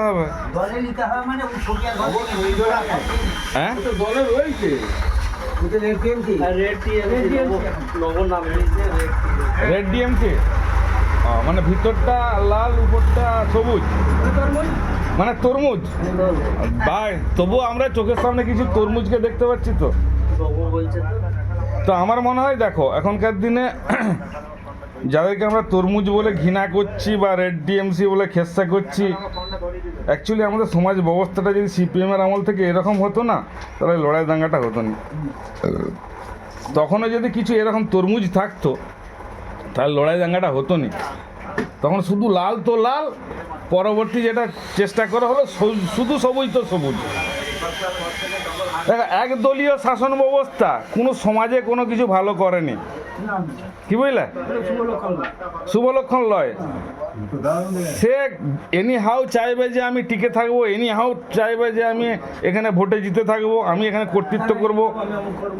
হবে দলে নিতে হবে মানে ওই ছবি আর হ্যাঁ দলে রয়েছে রেড ডিএমকে মানে ভিতরটা লাল উপরটা সবুজ মানে তরমুজ ভাই তবুও আমরা চোখের সামনে কিছু তরমুজকে দেখতে পাচ্ছি তো তো আমার মনে হয় দেখো এখনকার দিনে যাদেরকে আমরা তরমুজ বলে ঘৃণা করছি বা রেড ডিএমসি বলে খেস্তা করছি, অ্যাকচুয়ালি আমাদের সমাজ ব্যবস্থাটা যদি সিপিএমের আমল থেকে এরকম হতো না তাহলে লড়াই দাঙ্গাটা হতো না। তখনও যদি কিছু এরকম তরমুজ থাকতো তাহলে লড়াই দাঙ্গাটা হতো না। তখন শুধু লাল তো লাল, পরবর্তী যেটা চেষ্টা করা হলো শুধু সবুজ তো সবুজ। দেখো একদলীয় শাসন ব্যবস্থা কোনো সমাজে কোনো কিছু ভালো করেনি, কি বুঝলে? শুভ লক্ষণ লয়। সে এনি হাউ চাইবে যে আমি টিকে থাকবো, এনি হাউ চাইবে যে আমি এখানে ভোটে জিতে থাকবো, আমি এখানে কর্তৃত্ব করব,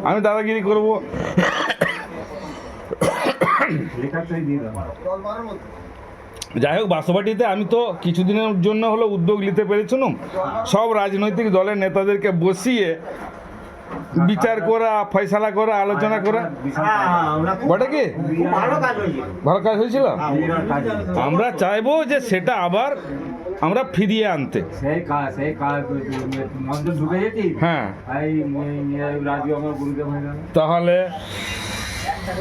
আমি দাদাগিরি করব। যাই হোক, বাসবাটিতে আমি তো কিছুদিনের জন্য হলো উদ্যোগ নিতে পেরেছিলাম সব রাজনৈতিক দলের নেতাদেরকে বসিয়ে বিচার করা, ফয়সালা করা, আলোচনা করা। ওটা কি ভালো কাজ হয়েছিল? আমরা চাইবো যে সেটা আবার আমরা ফিরিয়ে আনতে। হ্যাঁ, তাহলে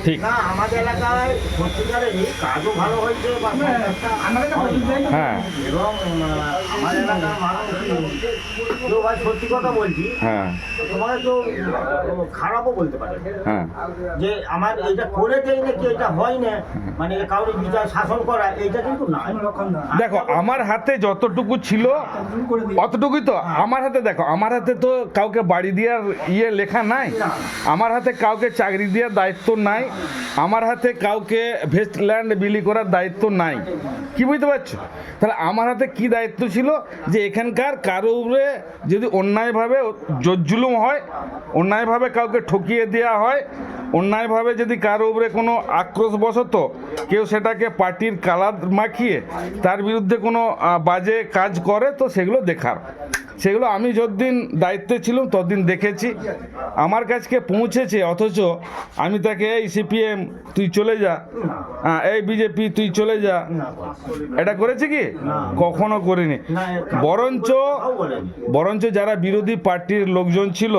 ঠিক। আমাদের এলাকায় সত্যিকারেরই কাজও ভালো হয়েছে, হ্যাঁ, এবং আমার এলাকার মানুষ কেউ ভাই সত্যি কথা বলছি, হ্যাঁ, তোমার তো খারাপও বলতে পারে হ্যাঁ, যে আমার এইটা করেছেই নাকি এটা হয় না, মানে কাউরে বিচার শাসন করা এইটা কিন্তু না। দেখো আমার হাতে যতটুকু ছিল অতটুকুই তো আমার হাতে। দেখো আমার হাতে তো কাউকে বাড়ি দেওয়ার লেখা নাই, আমার হাতে কাউকে চাকরি দেওয়ার দায়িত্ব নাই, আমার হাতে কাউকে ভেস্টল্যান্ড বিলি করার দায়িত্ব নাই, কি বুঝতে পারছো? তাহলে আমার হাতে কি দায়িত্ব ছিল যে এখানকার কারো উপরে যদি অন্যায়ভাবে জুলুম হয়, অন্যায়ভাবে কাউকে ঠকিয়ে দেওয়া হয়, অন্যায়ভাবে যদি কারো উপরে কোনো আক্রোশবশত কেউ সেটাকে পার্টির কালার মাখিয়ে তার বিরুদ্ধে কোনো বাজে কাজ করে, তো সেগুলো দেখার। সেগুলো আমি যতদিন দায়িত্বে ছিলাম ততদিন দেখেছি, আমার কাছকে পৌঁছেছে। অথচ আমি তাকে এই সিপিএম তুই চলে যা, এই বিজেপি তুই চলে যা, এটা করেছে কি? কখনো করিনি। বরঞ্চ যারা বিরোধী পার্টির লোকজন ছিল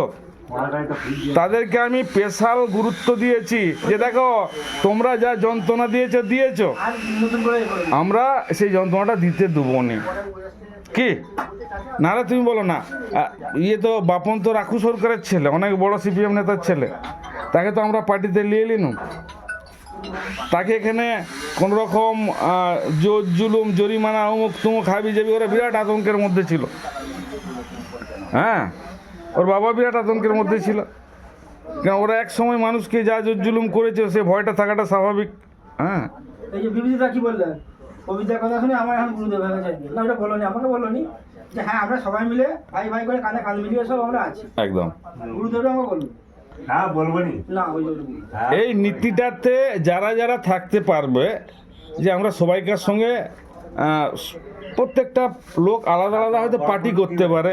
তাদেরকে আমি স্পেশাল গুরুত্ব দিয়েছি যে দেখো তোমরা যা যন্ত্রণা দিয়েছো আমরা সেই যন্ত্রণাটা দিতে দেবো নি, কি নাহলে তুমি বলো না ইয়ে তো বাপন তো রাখু সরকারের ছেলে, অনেক বড় সিপিএম নেতার ছেলে, তাকে তো আমরা পার্টিতে নিয়ে এলিনু। তাকে এখানে কোনো রকম জুলুম জরিমানা অমুক তুমুক হাবি যাবি, ওরা বিরাট আতঙ্কের মধ্যে ছিল। হ্যাঁ, ওর বাবা বিরাট আতঙ্কের মধ্যে ছিল, কেন ওরা এক সময় মানুষকে যা জুলুম করেছে সে ভয়টা থাকাটা স্বাভাবিক। হ্যাঁ, এই যে বিবিধতা কি বললেন, কবিতার কথা শুনে আমার এখন গুরুদেব হয়ে গেছে না, ওটা বলোনি, আমাকে বলোনি যে হ্যাঁ আমরা সবাই মিলে ভাই ভাই করে কাঁধে কাঁধ মিলিয়ে সব আমরা আছি, একদম গুরুদেবটা আমাকে বলুন। হ্যাঁ বলবো নি না, ওই এই নীতিটাতে যারা যারা থাকতে পারবে যে আমরা সবাইকার সঙ্গে প্রত্যেকটা লোক আলাদা আলাদা হয়তো পার্টি করতে পারে,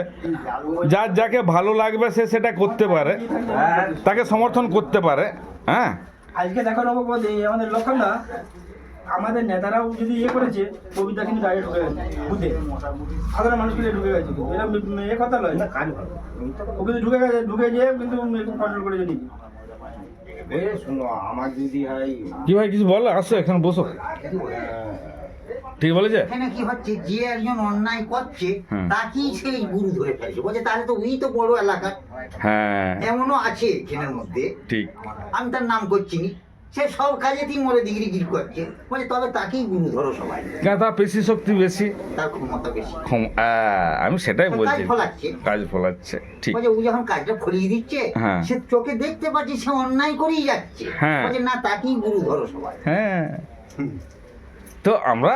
যার যাকে ভালো লাগবে সে সেটা করতে পারে, তাকে সমর্থন করতে পারে। হ্যাঁ, আজকে দেখো নবপদ আমাদের লক্ষণটা আমাদের নেতারাও যদি করেছে, কবিতা কিন্তু ডাইরেক্ট ঢুকে গেছে বুঝতে, সাধারণ মানুষকে ঢুকে গেছে, এটা কথা নয়, ও কিন্তু ঢুকে যেয়ে কিন্তু কন্ট্রোল করেছে নিজে। শোনো আমার যদি হয় কি ভাই কিছু বলো, আসো এখানে বসো। ঠিক বলেছে? এখানে কি হচ্ছে, যে একজন অন্যায় করছে তাকেই সেই গুরু ধরে ফেলছে, বলছে তাহলে তো ওই তো বড় এলাকা। হ্যাঁ, এমনও আছে এখানের মধ্যে, ঠিক, আমি তার নাম করছি নি, সে সব কাজেতেই মরে ডিগ্রি করছে, বলছে তবে তাকেই গুরু ধরো সবাই, কেন তার পেশি শক্তি বেশি, তার ক্ষমতা বেশি। আমি সেটাই বলছি, কাজ ফলাচ্ছে। ঠিক, বলছে ও যখন কাজটা ফলিয়ে দিচ্ছে সে চোখে দেখতে পাচ্ছে সে অন্যায় করেই যাচ্ছে, বলছে না তাকেই গুরু ধরো সবাই। হ্যাঁ, তো আমরা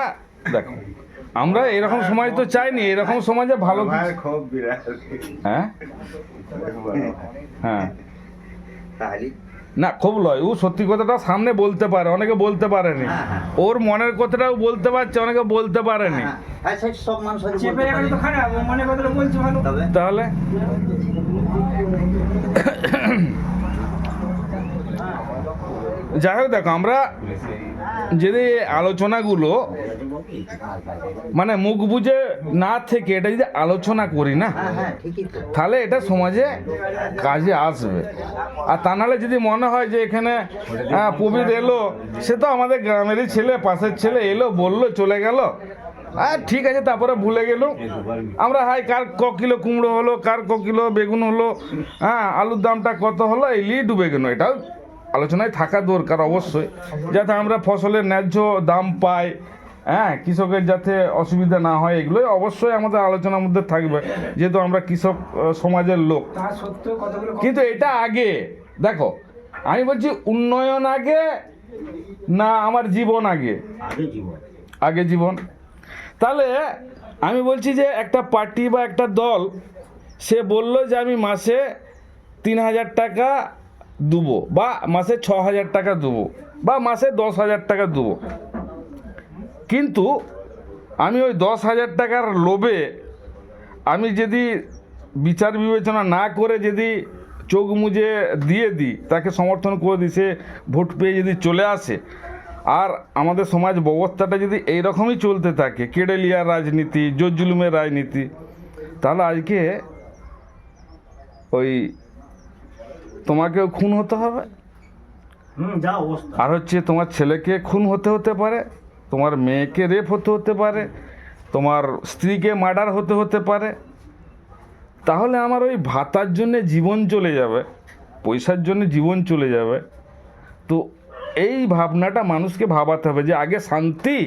দেখো আমরা এরকম সমাজ তো চাইনি, এরকম সমাজে ভালো। হ্যাঁ, হ্যাঁ, তাহলে না খুব লয়, ও সত্যি কথাটা সামনে বলতে পারে, অনেকে বলতে পারেনি। হ্যাঁ, হ্যাঁ। ওর মনের কথাটাও বলতে পারছে, অনেকে বলতে পারেনি। হ্যাঁ, সে সব মানুষ হয়তো চেপে বলতে রাখাটা তো পারে। খারাপ, ও মনে কথাটা বলছে ভালো। তবে তাহলে যাই হোক, দেখো আমরা যদি আলোচনাগুলো মানে মুখ বুঝে না থেকে এটা যদি আলোচনা করি না, হ্যাঁ হ্যাঁ ঠিকই তো। তাহলে এটা সমাজে কাজে আসবে। আর তা নাহলে যদি মনে হয় যে এখানে প্রবীর এলো, সে তো আমাদের গ্রামেরই ছেলে, পাশের ছেলে, এলো বললো চলে গেল, আর ঠিক আছে, তারপরে ভুলে গেল। আমরা কার ক কিলো কুমড়ো হলো, কার ক কিলো বেগুন হলো, আলুর দামটা কত হলো, এই নিয়ে ডুবে গেল। এটাও আলোচনায় থাকা দরকার অবশ্যই, যাতে আমরা ফসলের ন্যায্য দাম পাই, কৃষকের যাতে অসুবিধা না হয়, এগুলোই অবশ্যই আমাদের আলোচনার মধ্যে থাকবে, যেহেতু আমরা কৃষক সমাজের লোক। তা সত্ত্বেও কতগুলো কিন্তু এটা আগে দেখো, আমি বলছি উন্নয়ন আগে না আমার জীবন আগে? আগে জীবন। তাহলে আমি বলছি যে একটা পার্টি বা একটা দল সে বলল যে আমি মাসে 3,000 টাকা দেবো, বা মাসে 6,000 টাকা দেবো, বা মাসে 10,000 টাকা দেবো, কিন্তু আমি ওই 10,000 টাকার লোভে আমি যদি বিচার বিবেচনা না করে যদি চোখ মুজে দিয়ে দিই, তাকে সমর্থন করে দিই, সে ভোট পেয়ে যদি চলে আসে, আর আমাদের সমাজ ব্যবস্থাটা যদি এইরকমই চলতে থাকে, কেড়েলিয়ার রাজনীতি, জোর জুলুমের রাজনীতি, তাহলে আজকে ওই তোমাকেও খুন হতে হবে, যা অবস্থা। আর হচ্ছে তোমার ছেলেকে খুন হতে পারে, তোমার মেয়েকে রেপ হতে পারে, তোমার স্ত্রীকে মার্ডার হতে পারে। তাহলে আমার ওই ভাতার জন্যে জীবন চলে যাবে, পয়সার জন্য জীবন চলে যাবে। তো এই ভাবনাটা মানুষকে ভাবাতে হবে যে আগে শান্তি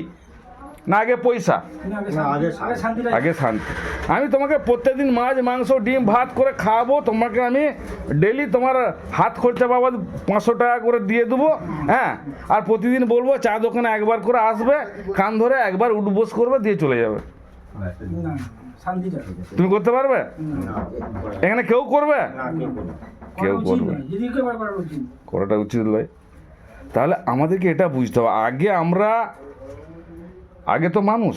না আগে পয়সা? আগে শান্তি। আমি তোমাকে প্রত্যেকদিন মাছ, মাংস, ডিম, ভাত করে খাওয়াবো, তোমাকে আমি ডেলি তোমার হাত খরচা বাবদ 500 টাকা করে দিয়ে দেবো, আর প্রতিদিন বলবো চা দোকানে একবার করে আসবে, কান ধরে একবার উঠবোস করবে, দিয়ে চলে যাবে। তুমি করতে পারবে? এখানে কেউ করবে? কেউ করবে? করাটা উচিত নয়। তাহলে আমাদেরকে এটা বুঝতে হবে, আগে তো মানুষ,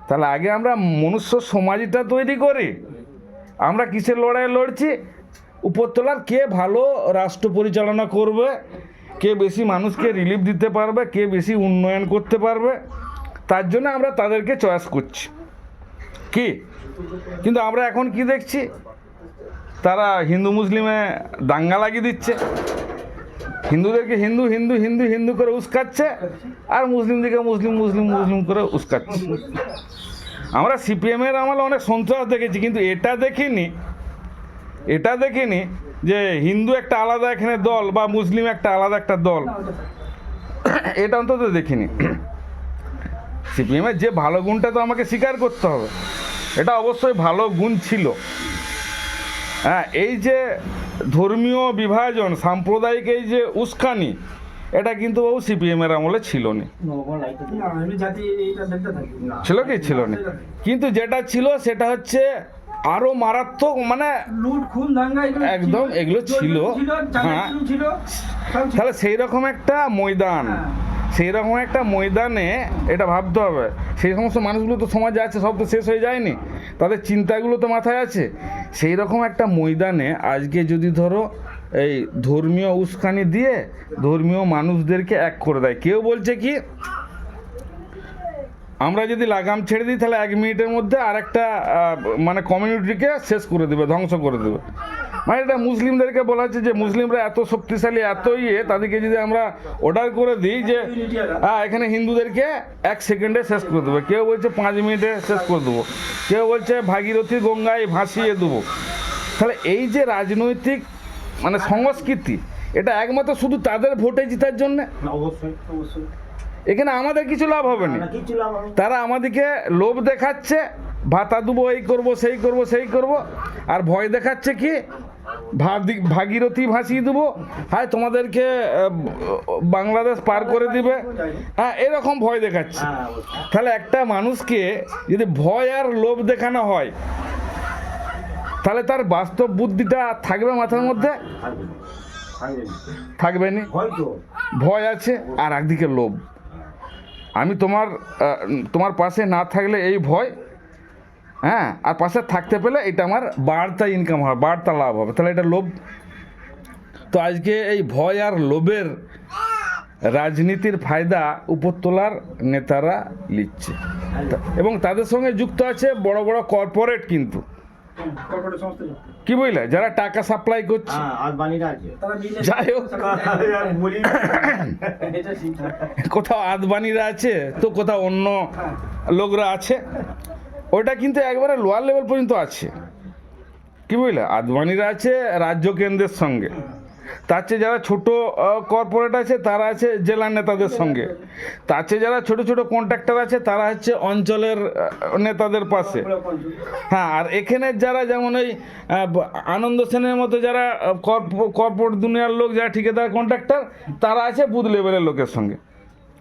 তাহলে আগে আমরা মনুষ্য সমাজটা তৈরি করি। আমরা কিসের লড়াই লড়ছি? উপরতলার কে ভালো রাষ্ট্র পরিচালনা করবে, কে বেশি মানুষকে রিলিফ দিতে পারবে, কে বেশি উন্নয়ন করতে পারবে, তার জন্য আমরা তাদেরকে চয়েস করছি কি। কিন্তু আমরা এখন কি দেখছি, তারা হিন্দু মুসলিমে দাঙ্গা লাগিয়ে দিচ্ছে, হিন্দুদেরকে হিন্দু হিন্দু হিন্দু হিন্দু করে উস্কাচ্ছে, আর মুসলিমদেরকে মুসলিম মুসলিম মুসলিম করে উস্কাচ্ছে। আমরা সিপিএমের আমলে অনেক সন্ত্রাস দেখেছি, কিন্তু এটা দেখিনি যে হিন্দু একটা আলাদা এখানে দল বা মুসলিম একটা আলাদা একটা দল, এটা অন্তত দেখিনি। সিপিএমের যে ভালো গুণটা তো আমাকে স্বীকার করতে হবে, এটা অবশ্যই ভালো গুণ ছিল। এই যে ধর্মীয় বিভাজন, সাম্প্রদায়িক এই যে উস্কানি, এটা কিন্তু বাবু সিপিএমের আমলে ছিল না। ছিল কি? ছিল না। কিন্তু যেটা ছিল সেটা হচ্ছে আরো মারাত্মক, মানে লুট খুন দাঙ্গা একদম এগুলো ছিল। হ্যাঁ, তাহলে সেই রকম একটা ময়দান, সেই রকম একটা ময়দানে এটা ভাবতে হবে। সেই সমস্ত মানুষগুলো তো সমাজে আছে, সব তো শেষ হয়ে যায়নি, তাদের চিন্তাগুলো তো মাথায় আছে। সেই রকম একটা ময়দানে আজকে যদি ধরো এই ধর্মীয় উস্কানি দিয়ে ধর্মীয় মানুষদেরকে এক করে দেয়, কেউ বলছে কি আমরা যদি লাগাম ছেড়ে দিই তাহলে 1 মিনিটের মধ্যে আর একটা মানে কমিউনিটিকে শেষ করে দেবে, ধ্বংস করে দেবে। মানে এটা মুসলিমদেরকে বলা হচ্ছে যে মুসলিমরা এত শক্তিশালী, এত তাদেরকে যদি আমরা অর্ডার করে দিই যে এখানে হিন্দুদেরকে 1 সেকেন্ডে শেষ করে দেবো, কেউ বলছে 5 মিনিটে শেষ করে দেবো, কেউ বলছে ভাগীরথী গঙ্গায় ভাসিয়ে দেবো। তাহলে এই যে রাজনৈতিক মানে সংস্কৃতি, এটা একমাত্র শুধু তাদের ভোটে জেতার জন্যে। এখানে আমাদের কিছু লাভ হবে না। তারা আমাদেরকে লোভ দেখাচ্ছে, ভাতা দেবো, এই করবো, সেই করবো, আর ভয় দেখাচ্ছে কি ভাগীরথী ভাসিয়ে দেবো, তোমাদেরকে বাংলাদেশ পার করে দিবে, এরকম ভয় দেখাচ্ছে। তাহলে একটা মানুষকে যদি ভয় আর লোভ দেখানো হয়, তাহলে তার বাস্তব বুদ্ধিটা থাকবে মাথার মধ্যে? থাকবে নি, হয়তো ভয় আছে, আর একদিকে লোভ। আমি তোমার পাশে না থাকলে এই ভয়, হ্যাঁ, আর পাশে থাকতে পেলে এটা আমার বাড়তা ইনকাম হবে, বাড়তা লাভ হবে, তাহলে এটা লোভ। তো আজকে এই ভয় আর লোভের রাজনীতির ফায়দা উপরতলার নেতারা নিচ্ছে, এবং তাদের সঙ্গে যুক্ত আছে বড় বড় কর্পোরেট, কিন্তু কর্পোরেট সংস্থা কি বুঝলে, যারা টাকা সাপ্লাই করছে। তারা business যাই হোক, বলি এটা ঠিক। কোথাও আদবানিরা আছে তো কোথাও অন্য লোকরা আছে, ওটা কিন্তু একবারে লোয়ার লেভেল পর্যন্ত আছে, কি বুঝলে, আদবানিরা আছে রাজ্য কেন্দ্রের সঙ্গে, তার চেয়ে যারা ছোট কর্পোরেট আছে তারা আছে জেলা নেতাদের সঙ্গে, তার চেয়ে যারা ছোট ছোট কন্ট্রাক্টর আছে তারা হচ্ছে অঞ্চলের নেতাদের পাশে। হ্যাঁ, আর এখানে যারা যেমন ওই আনন্দ সেনের মতো যারা কর্পোরেট দুনিয়ার লোক, যারা ঠিকাদার কন্ট্রাক্টর, তারা আছে বুথ লেভেলের লোকের সঙ্গে।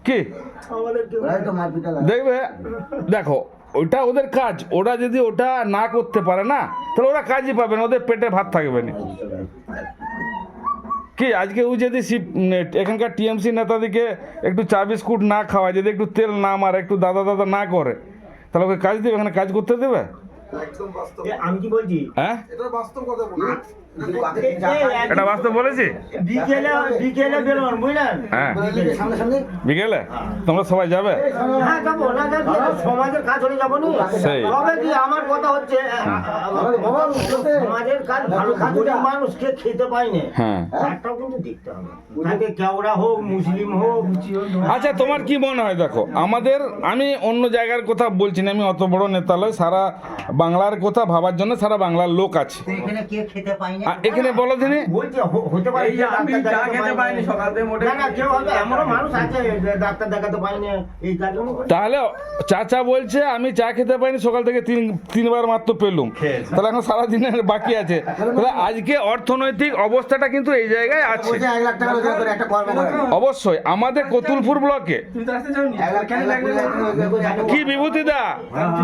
কি দেখবে, দেখো ওইটা ওদের কাজ, ওরা যদি ওটা না করতে পারে না তাহলে ওরা কাজই পাবে না, ওদের পেটে ভাত থাকবে না। কি আজকে ও যদি এখানকার টিএমসি নেতাদিকে একটু চা বিস্কুট না খাওয়ায়, যদি একটু তেল না মারে, একটু দাদা না করে, তাহলে ওকে কাজ দেবে, এখানে কাজ করতে দেবে? আমি কি বলছি, হ্যাঁ, এটা বাস্তব কথা এটা বাস্তব বলেছি। বিকেলে বেরোন, বুঝলেন? হ্যাঁ, বিকেলে তোমরা সবাই যাবে? হ্যাঁ যাবো, না সমাজের কাজ হলে যাবো না। সেই। তবে কি আমার কথা হচ্ছে, সমাজের কাজ ভালো কাজ হলে মানুষকে খেতে পাই না, হ্যাঁ, একটাও কিন্তু দেখতে হবে, তাকে কেওড়া হোক, মুসলিম হোক। আচ্ছা, তোমার কি মনে হয়? দেখো, আমি অন্য জায়গার কথা বলছি না, আমি অত বড় নেতা নয়, সারা বাংলার কথা ভাবার জন্য সারা বাংলার লোক আছে। এখানে কে খেতে পায় না? এখানে বলো দিনে, বলছি হতে পারে আমি চা খেতে পাইনি সকাল থেকে, মোটে না কেউ হবে, এমনও মানুষ আছে ডাক্তার দেখাতে পাইনি এই কারণে। তাহলে চাচা বলছে আমি চা খেতে পাইনি সকাল থেকে, তিনবার মাত্র পেলুম, তাহলে এখন সারা দিনের বাকি আছে। তাহলে আজকে অর্থনৈতিক অবস্থাটা কিন্তু এই জায়গায় আছে। অবশ্যই আমাদের কতুলপুর ব্লকে কি বিভূতিদা,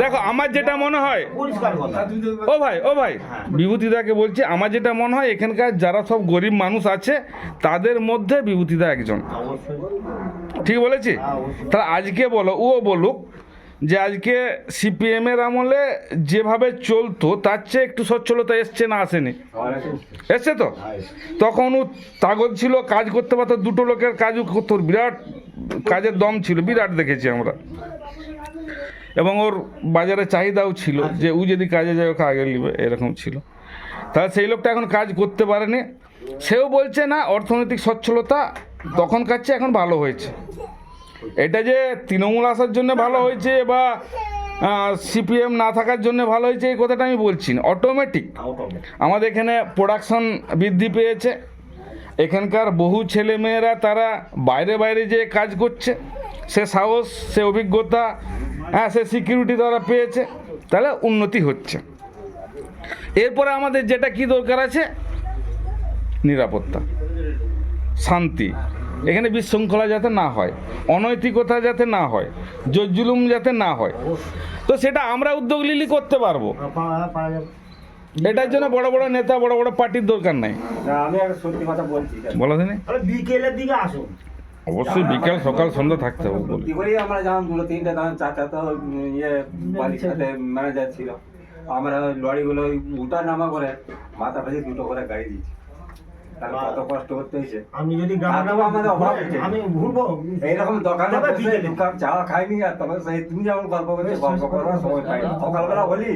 দেখো আমার যেটা মনে হয়, পরিষ্কার কথা। ও ভাই বিভূতিদাকে বলছি, আমার যেটা মনে হয় এখানকার যারা সব গরিব মানুষ আছে তাদের মধ্যে বিভূতিদা একজন, ঠিক বলেছি? তাহলে আজকে ও বলুক যে আজকে সিপিএম এর আমলে যেভাবে চলতো তার চেয়ে একটু সচ্ছলতা এসছে না আসেনি? এসছে তো। তখন ও তাগদ ছিল, কাজ করতে পারতো, দুটো লোকের কাজও করতো, বিরাট কাজের দম ছিল, বিরাট দেখেছি আমরা, এবং ওর বাজারে চাহিদাও ছিল যে ও যদি কাজে যায় ওকে আগে নিবে, এরকম ছিল। তাহলে সেই লোকটা এখন কাজ করতে পারেনি, সেও বলছে না অর্থনৈতিক সচ্ছলতা তখনকার চেয়ে এখন ভালো হয়েছে। এটা যে তৃণমূল আসার জন্য ভালো হয়েছে বা সিপিএম না থাকার জন্য ভালো হয়েছে এই কথাটা আমি বলছি না, অটোমেটিক আমাদের এখানে প্রোডাকশন বৃদ্ধি পেয়েছে, এখানকার বহু ছেলেমেয়েরা তারা বাইরে যে কাজ করছে, সে সাহস, সে অভিজ্ঞতা, হ্যাঁ, সে সিকিউরিটি তারা পেয়েছে, তাহলে উন্নতি হচ্ছে। এরপরে আমাদের যেটা কি দরকার আছে, নিরাপত্তা, শান্তি, এখানে বিশৃঙ্খলা যাতে না হয়, অনৈতিকতা যাতে না হয়, জুলুম যাতে না হয়, তো সেটা আমরা উদ্যোগ নিলে করতে পারবো। এটার জন্য বড় বড় নেতা, বড় বড় পার্টির দরকার নাই। আমি একটা সত্যি কথা বলছি, বলো দিনে, বিকেলের দিকে আসুন। অবশ্যই বিকেল সকাল সন্ধ্যা থাকতে হবে। কি করি আমরা যেমন দুটো তিনটে চাচা তো বাড়ির সাথে ম্যানেজার ছিল, আমরা লরিগুলো উঠা নামা করে মাথা পাশে দুটো করে গাড়ি দিয়েছি, তাহলে কত কষ্ট করতে হয়েছে। আমি যদি আমাদের অভাব হয়েছে, আমি ঘুরবো এইরকম দোকানে বসে দোকান চা খাইনি, আর তখন সেই তুমি যেমন গল্প করছো, গল্প করার সময় পাই না। সকালবেলা বলি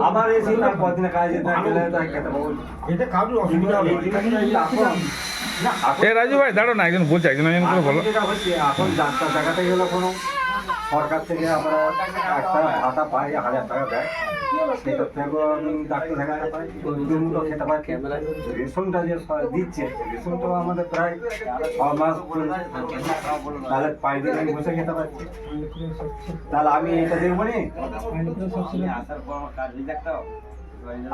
আমার এই সিন আর কদিনে কাজ যেতে গেলে তাই খেতে পাবো, এতে কারোর অসুবিধা হবে এ রাজু ভাই দাঁড়ো না, একজন বলছে, একজন করে বলো। যেটা হচ্ছে এখন ডাক্তার দেখাতে গেলে কোনো সরকার থেকে আমরা একটা ভাতা পাই, 1000 টাকা দেয়, সেটার থেকেও আমি ডাক্তার দেখাতে পাই, দুটো খেতে পাই। রেশনটা যে দিচ্ছে, রেশনটাও আমাদের প্রায় 6 মাস, তাহলে 5 দিন আমি বসে খেতে পারছি। তাহলে আমি এটা দেখবো নি আসার পর কাজ দেখাও,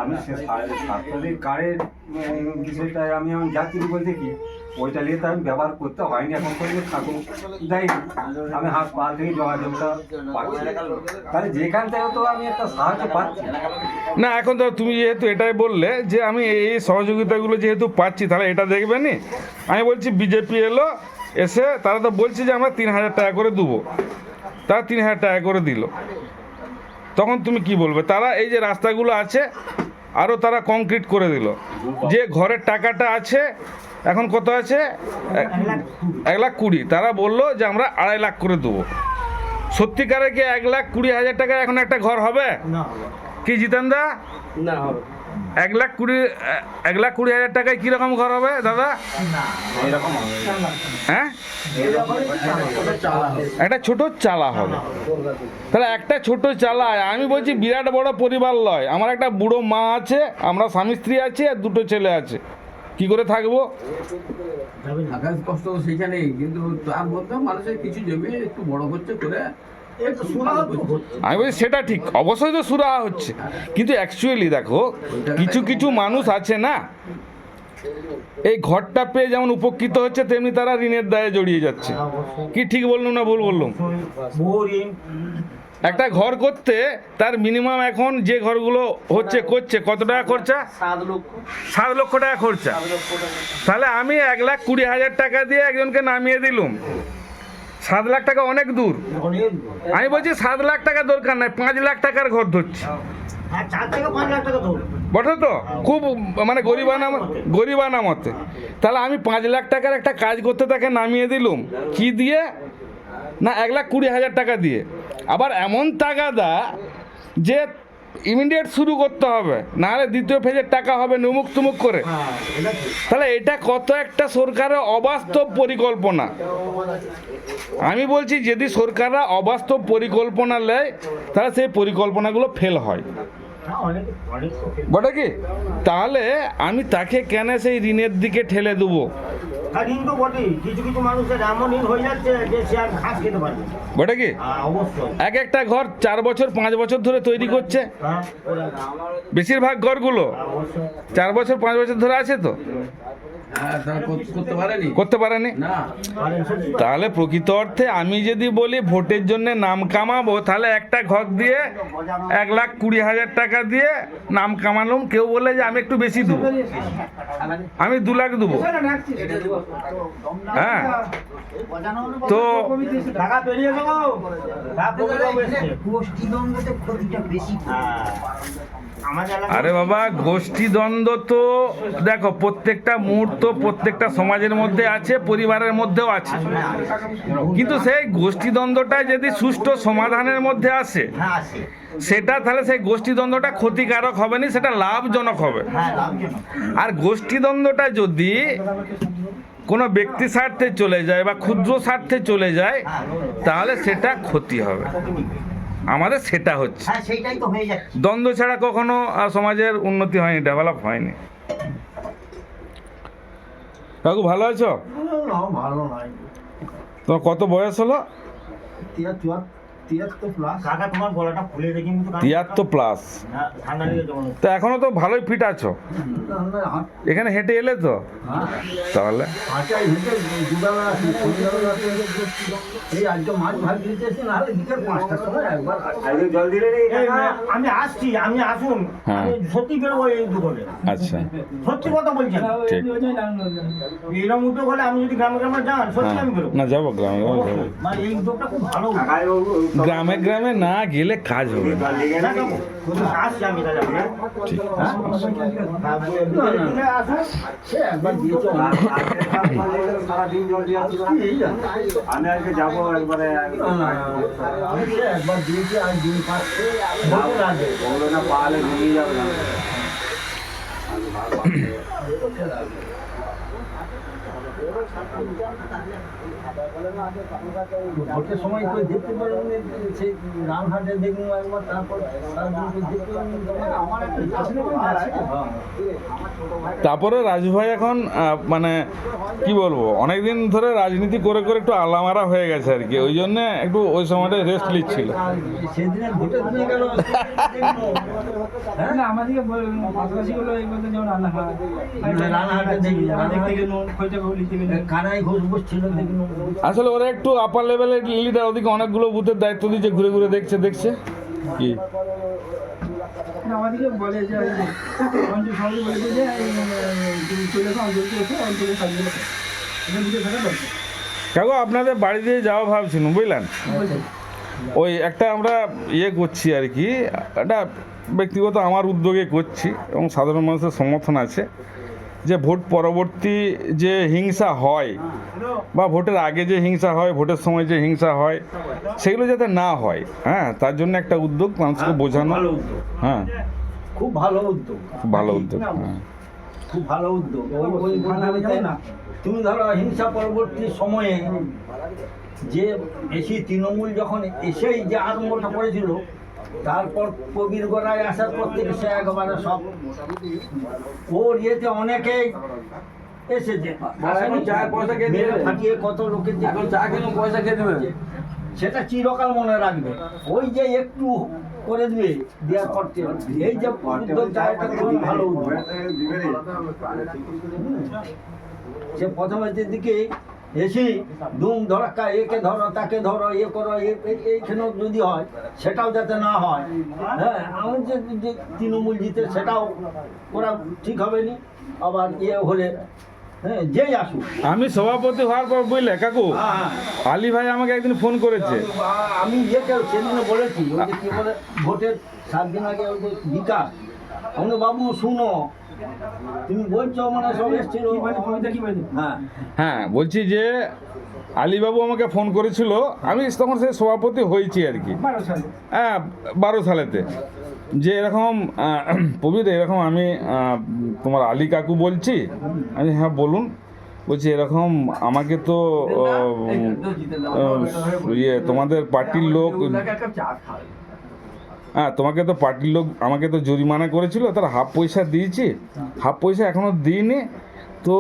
আমি স্বাস্থ্যসাথী কার্ডের বিষয়টা আমি যাচ্ছি বলতে কি ওইটা নিয়ে তো আমি ব্যবহার করতে হয়নি এখন পর্যন্ত থাকুক যাই আমি হাসপাতাল থেকে যোগাযোগটা পাচ্ছি তাহলে যেখান থেকে তো আমি একটা সাহায্য পাচ্ছি। না এখন তো তুমি যেহেতু এটাই বললে যে আমি এই সহযোগিতাগুলো যেহেতু পাচ্ছি তাহলে এটা দেখবে নি। আমি বলছি বিজেপি এলো এসে তারা তো বলছে যে আমরা 3,000 টাকা করে দেবো, তারা 3,000 টাকা করে দিল, তখন তুমি কি বলবে? তারা এই যে রাস্তাগুলো আছে আরও তারা কংক্রিট করে দিল, যে ঘরের টাকাটা আছে এখন কত আছে 1,20,000, তারা বললো যে আমরা 2.5 লাখ করে দেবো। সত্যিকারে কি 1,20,000 টাকা এখন একটা ঘর হবে কি জিতেন দা? না হবে 1,20,000 টাকায় কীরকম ঘর হবে দাদা? হ্যাঁ একটা ছোট চালা হবে। তাহলে একটা ছোট চালায় আমি বলছি বিরাট বড় পরিবার লয়, আমার একটা বুড়ো মা আছে, আমরা স্বামী স্ত্রী আছি আর 2টো ছেলে আছে, কি করে থাকবো? থাকার কষ্ট তো সেখানেই, কিন্তু তার মধ্যেও মানুষের কিছু জমি একটু বড় করছে করে আমি বলছি সেটা ঠিক, অবশ্যই তো সুরাহা হচ্ছে, কিন্তু অ্যাকচুয়ালি দেখো কিছু কিছু মানুষ আছে না এই ঘরটা পেয়ে যেমন উপকৃত হচ্ছে তেমনি তারা ঋণের দায়ে জড়িয়ে যাচ্ছে। কি ঠিক বললাম না ভুল বললাম? একটা ঘর করতে তার মিনিমাম এখন যে ঘরগুলো করছে কত টাকা খরচা? 7 লক্ষ টাকা খরচা। তাহলে আমি 1,20,000 টাকা দিয়ে একজনকে নামিয়ে দিলুম, 7 লাখ টাকা অনেক দূর। আমি বলছি 7 লাখ টাকা দরকার নাই, 5 লাখ টাকার ঘর ধরছি, বটে তো? খুব মানে গরিবানা মতে। তাহলে আমি 5 লাখ টাকার একটা কাজ করতে তাকে নামিয়ে দিলুম কি দিয়ে? না 1,20,000 টাকা দিয়ে। আবার এমন তাগাদা যে ইমিডিয়েট শুরু করতে হবে, নাহলে দ্বিতীয় ফেজের টাকা হবে নুমুক তুমুক করে। তাহলে এটা কত একটা সরকারের অবাস্তব পরিকল্পনা। আমি বলছি যদি সরকাররা অবাস্তব পরিকল্পনা নেয় তাহলে সেই পরিকল্পনাগুলো ফেল হয়, বটে কি? তাহলে আমি তাকে কেন সেই ঋণের দিকে ঠেলে দেবো? কিন্তু বটে কিছু কিছু মানুষের এমন ঋণ হয়ে যাচ্ছে যে সে আর ঘাস খেতে পারবে, বটে কি? অবশ্যই একটা ঘর 4 বছর 5 বছর ধরে তৈরি করছে, বেশিরভাগ ঘরগুলো 4 বছর 5 বছর ধরে আছে তো করতে পারেনি। তাহলে প্রকৃত অর্থে আমি যদি বলি ভোটের জন্য নাম কামাবো, তাহলে একটা ঘর দিয়ে 1,20,000 টাকা দিয়ে নাম কামালাম, কেউ বলে যে আমি একটু বেশি দেবো, আমি 2 লাখ দেবো। হ্যাঁ তো আরে বাবা গোষ্ঠীদ্বন্দ্ব তো দেখো প্রত্যেকটা মুহূর্ত প্রত্যেকটা সমাজের মধ্যে আছে, পরিবারের মধ্যেও আছে, কিন্তু সেই গোষ্ঠীদ্বন্দ্বটা যদি সুষ্ঠু সমাধানের মধ্যে আসে সেটা তাহলে সেই গোষ্ঠীদ্বন্দ্বটা ক্ষতিকারক হবে না, সেটা লাভজনক হবে। আর গোষ্ঠীদ্বন্দ্বটা যদি কোনো ব্যক্তি স্বার্থে চলে যায় বা ক্ষুদ্র স্বার্থে চলে যায় তাহলে সেটা ক্ষতি হবে। আমাদের সেটা হচ্ছে দ্বন্দ্ব ছাড়া কখনো সমাজের উন্নতি হয়নি, ডেভেলপ হয়নি। কাকু ভালো আছো? তোমার কত বয়স হলো? 73+। তো এখনো তো ভালোই ফিট আছো, এখানে হেঁটে এলে তো তাহলে আমি আসছি, আমি আসুন সত্যি বেরোবো এই দুপুরে। আচ্ছা সত্যি কথা বলছেন, ঠিক। এরকম উদ্যোগ হলে আমি যদি গ্রামে গ্রামে যান সত্যি আমি বেরোবো। না যাবো গ্রামে যাবো, মানে এই উদ্যোগটা খুব ভালো। গ্রামে গ্রামে না গেলে কাজ হবে না। আসছি আমি তাহলে ঠিক সারাদিন জল দিয়ে আমি আজকে যাবো একবারে একবার দিয়েছি আর দিন পাচ্ছে না পালে নিয়ে যাবে না। ভোটের সময় কেউ দেখতে পারেন সেই রানহাটে দেখুন একবার, তারপর তারপরে রাজু ভাই এখন মানে কি বলবো, অনেকদিন ধরে রাজনীতি করে করে একটু আলামারা হয়ে গেছে আর কি, ওই জন্য একটু ওই সময়টা রেস্ট নিচ্ছিল। সেদিনের ভোটের দিনে গেল না আমাদেরকে পাশাপাশিগুলো এই বলতে যেমন রান্নাঘাট রানাঘাটে দেখি, দেখতে গেল খৈটা লিখতে গেল কানাই ঘোষ বসছিল দেখুন। আসলে ওরা একটু আপার লেভেলের লিডার, ওদিকে অনেকগুলো বুথের দায়িত্ব দিচ্ছে, ঘুরে ঘুরে দেখছে কি আমাদেরকে বলে যে অঞ্চল সবাই বলেছে যে চলে আসো অঞ্চলকে এসে অঞ্চলে থাকবে বুঝে থাকা দরকার। কাকু আপনাদের বাড়ি দিয়ে যাওয়া ভাবছিলাম বুঝলেন, ওই একটা আমরা ইয়ে করছি আর কি, একটা ব্যক্তিগত আমার উদ্যোগে করছি এবং সাধারণ মানুষের সমর্থন আছে, যে ভোট পরবর্তী যে হিংসা হয় বা ভোটের আগে যে হিংসা হয়, ভোটের সময় যে হিংসা হয়, সেগুলো যাতে না হয়, হ্যাঁ, তার জন্য একটা উদ্যোগ মানুষকে বোঝানো। হ্যাঁ, খুব ভালো উদ্যোগ, খুব ভালো উদ্যোগ। হ্যাঁ, খুব ভালো উদ্যোগ। ওই বলতে না, তুমি ধরো হিংসা পরবর্তী সময়ে যে বেশি তৃণমূল যখন এসেই যে আরম্ভটা করেছিল, তারপর কবির গোড়ায় আসার পর থেকে সে একেবারে সব ওর ইয়েতে অনেকেই এসেছে, ফাটিয়ে কত লোকের যে চা কেন পয়সা খেয়ে দেবে, সেটা চিরকাল মনে রাখবে। ওই যে একটু করে দিবে, দেওয়ার পর এই যে উদ্যোগটা, এটা খুবই ভালো উদ্যোগ। সে প্রথমের দিকে এসে দুম ধরাক্কা, একে ধরো তাকে ধরো, এ করো, এইখানেও যদি হয় সেটাও যাতে না হয়। হ্যাঁ, আমার যে তৃণমূল জিতে সেটাও ওরা ঠিক হবে নি, আবার ইয়ে হলে হ্যাঁ যেই আসুক। আমি সভাপতি হওয়ার পর বুঝলে কাকু, হ্যাঁ, আলী ভাই আমাকে একদিন ফোন করেছে। আমি ইয়েকে সেদিনে বলেছি, ওই যে কি বলে ভোটের 7 দিন আগে ওই যে বিকাশ, আমরা বাবু শুনো, তুমি বলছো মানে সব এসছিল, কি বলে হ্যাঁ হ্যাঁ, বলছি যে আলীবাবু আমাকে ফোন করেছিল, আমি তখন সে সভাপতি হয়েছি আর কি, 12 সালে হ্যাঁ 12 সালেতে, যে এরকম প্রবীর এরকম আমি তোমার আলী কাকু বলছি। আমি হ্যাঁ বলুন। বলছি এরকম আমাকে তো ইয়ে তোমাদের পার্টির লোক, হ্যাঁ তোমাকে তো পার্টির লোক আমাকে তো জরিমানা করেছিল, তার হাফ পয়সা দিয়েছি, হাফ পয়সা এখনও দিইনি, তো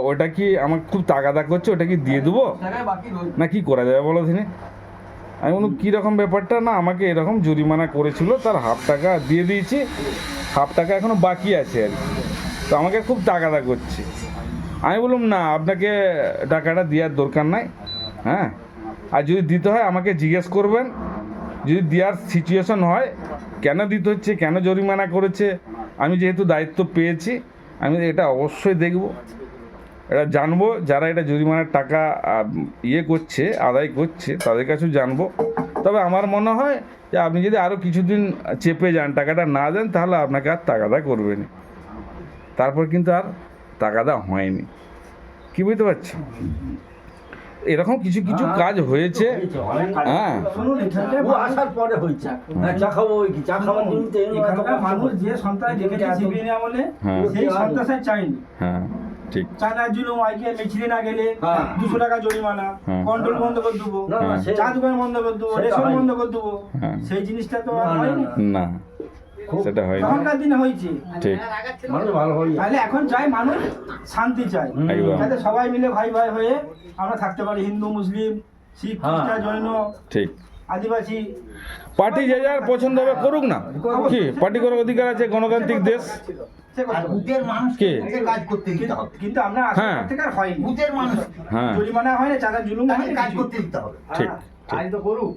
ওটা কি আমাকে খুব তাগাদা করছে, ওটা কি দিয়ে দেবো না কি করা যাবে বলো দিনে? আমি বলুন কীরকম ব্যাপারটা, না আমাকে এরকম জরিমানা করেছিল, তার হাফ টাকা দিয়ে দিয়েছি, হাফ টাকা এখনও বাকি আছে আর কি, তো আমাকে খুব তাগাদা করছে। আমি বললাম না, আপনাকে টাকাটা দেওয়ার দরকার নাই, হ্যাঁ, আর যদি দিতে হয় আমাকে জিজ্ঞেস করবেন, যদি দেওয়ার সিচুয়েশন হয় কেন দিতে হচ্ছে, কেন জরিমানা করেছে, আমি যেহেতু দায়িত্ব পেয়েছি আমি এটা অবশ্যই দেখব, এটা জানবো, যারা এটা জরিমানার টাকা ইয়ে করছে, আদায় করছে, তাদের কাছেও জানবো। তবে আমার মনে হয় যে আপনি যদি আরও কিছুদিন চেপে যান, টাকাটা না দেন, তাহলে আপনাকে আর তাগাদা করবে না। তারপর কিন্তু আর তাগাদা হয়নি, কি বুঝতে পারছি? এরকম কিছু কিছু কাজ হয়েছে। হ্যাঁ, শুনুন, এখানকার ও আসার পরে হয়েছে, চা খাবো ওই কি চা খাবার জন্য এখানকার মানুষ যে সন্ত্রাস দেখেছে সিবিআই আমলে, হ্যাঁ। সেই সন্ত্রাস আর চাইনি। হ্যাঁ ঠিক। চায়না জুলুম, আইকে মিছিলে না গেলে হ্যাঁ। 200 টাকা জরিমানা, হ্যাঁ। কন্ট্রোল বন্ধ করে দেবো, না, না, সে- চা দোকান বন্ধ করে দেবো, সেটা রেশন হয়নি। বন্ধ করে দেবো, হ্যাঁ। সেই জিনিসটা তো আর না, না, হয়নি। না, সেটা হয়নি, তখনকার দিনে হয়েছে। ঠিক। মানুষ ভালো হয়ে যায়। তাহলে এখন চাই মানুষ শান্তি চাই, একদম। যাতে সবাই মিলে ভাই ভাই হয়ে আমরা থাকতে পারি, হিন্দু মুসলিম শিখ হ্যাঁ। খ্রিস্টান জৈন ঠিক। আদিবাসী। পার্টি যে যার পছন্দ হবে করুক না, কি পার্টি করার অধিকার আছে, গণতান্ত্রিক দেশ। সে আর কথা। বুথের মানুষকে কে? বুথে কাজ করতে দিতে হবে। কিন্তু আমরা হ্যাঁ। আসার থেকে আর হয়নি, বুথের মানুষ হ্যাঁ জরিমানা হয় না, চাঁদা জুলুম হয় তাদের না, কাজ কিছু। করতে দিতে হবে। ঠিক। কাজ তো করুক,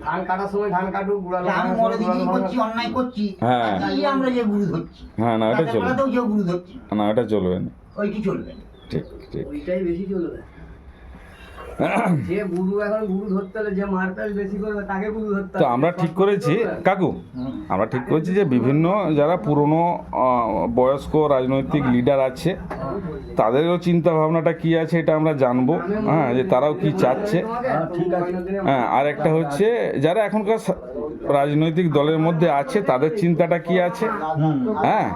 ধান কাটার সময় ধান কাটুক, গুড়া যে আমি মরে দিদি করছি, অন্যায় করছি, হ্যাঁ। তাই আমরা যে গুরু ধরছি, হ্যাঁ, না এটা রাতের চলবে বেলাতেও যে গুরু ধরছি, না, এটা চলবে না, ওইটি চলবে না। ঠিক ঠিক। ওইটাই বেশি চলবে। যে গুরু এখন গুরু ধরতে হলে যে মারপ্যাচ বেশি করবে তাকে গুরু ধরতে তো হবে। আমরা ঠিক করেছি কাকু, আমরা ঠিক করেছি যে বিভিন্ন যারা পুরনো বয়স্ক রাজনৈতিক লিডার আছে, তাদেরও চিন্তা ভাবনাটা কি আছে এটা আমরা জানবো, হ্যাঁ, যে তারাও কি চাচ্ছে। তোমাকে ঠিক আছে। দিনে হ্যাঁ, আর একটা হচ্ছে যারা এখনকার রাজনৈতিক দলের মধ্যে আছে তাদের চিন্তাটা কি আছে, হ্যাঁ,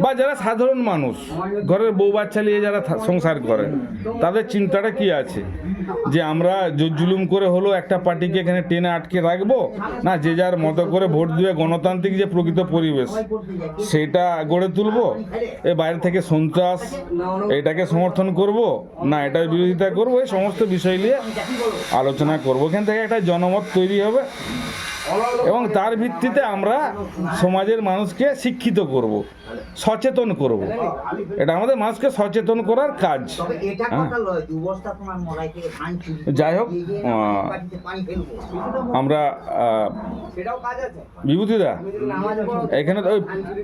বা যারা সাধারণ মানুষ ঘরের বউ বাচ্চা নিয়ে যারা সংসার করে তাদের চিন্তাটা কি আছে, যে আমরা জুলুম করে হলো একটা পার্টিকে এখানে টেনে আটকে রাখবো, না যে যার মতো করে ভোট দিয়ে গণতান্ত্রিক যে প্রকৃত পরিবেশ সেটা গড়ে তুলবো, এ বাইরে থেকে সন্ত্রাস এটাকে সমর্থন করব, না এটার বিরোধিতা করবো, এই সমস্ত বিষয় নিয়ে আলোচনা করব। এখান থেকে একটা জনমত তৈরি হবে এবং তার ভিত্তিতে আমরা সমাজের মানুষকে শিক্ষিত করব, সচেতন করব। এটা আমাদের মানুষকে সচেতন করার কাজ। তবে এটা কথা লয়, 2 বস্তা তোমার মলাই থেকে ধান চুরি যাই হোক, বাড়িতে পানি ফেলবো। আমরা সেটাও কাজ আছে বিভূতিদা নামাজ পড়ো এখানে ওই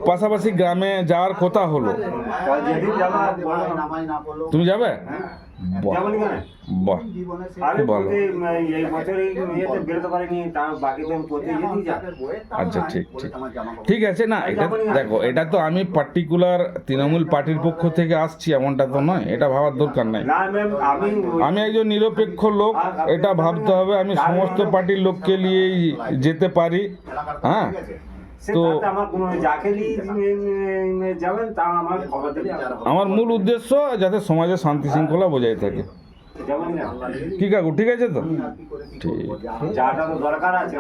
পাশাপাশি গ্রামে যাওয়ার কথা হলো, যেদিন যাবা তুমি যাবে? বাহ, যেমন কেন বাহ, আমি খুব ভালো। এই বছর এই ইয়েতে বেরোতে পারিনি, তার বাকি তো আমি প্রতি যেতেই যাই। আচ্ছা, ঠিক ঠিক ঠিক আছে। না এটা দেখো, এটা তো আমি পার্টিকুলার তৃণমূল পার্টির পক্ষ থেকে আসছি এমনটা তো নয়, এটা ভাবার দরকার নাই। না ম্যাম, আমি একজন নিরপেক্ষ লোক, এটা ভাবতে হবে আমি সমস্ত পার্টির লোককে নিয়েই যেতে পারি, হ্যাঁ। তো আমার কোনো যাকে নিয়ে যাবেন তা আমার খবর দিলে আমার মূল উদ্দেশ্য যাতে সমাজে শান্তি শৃঙ্খলা বজায় থাকে। যেমন কি কাকু, ঠিক আছে তো? ঠিক। যাটা তো দরকার আছে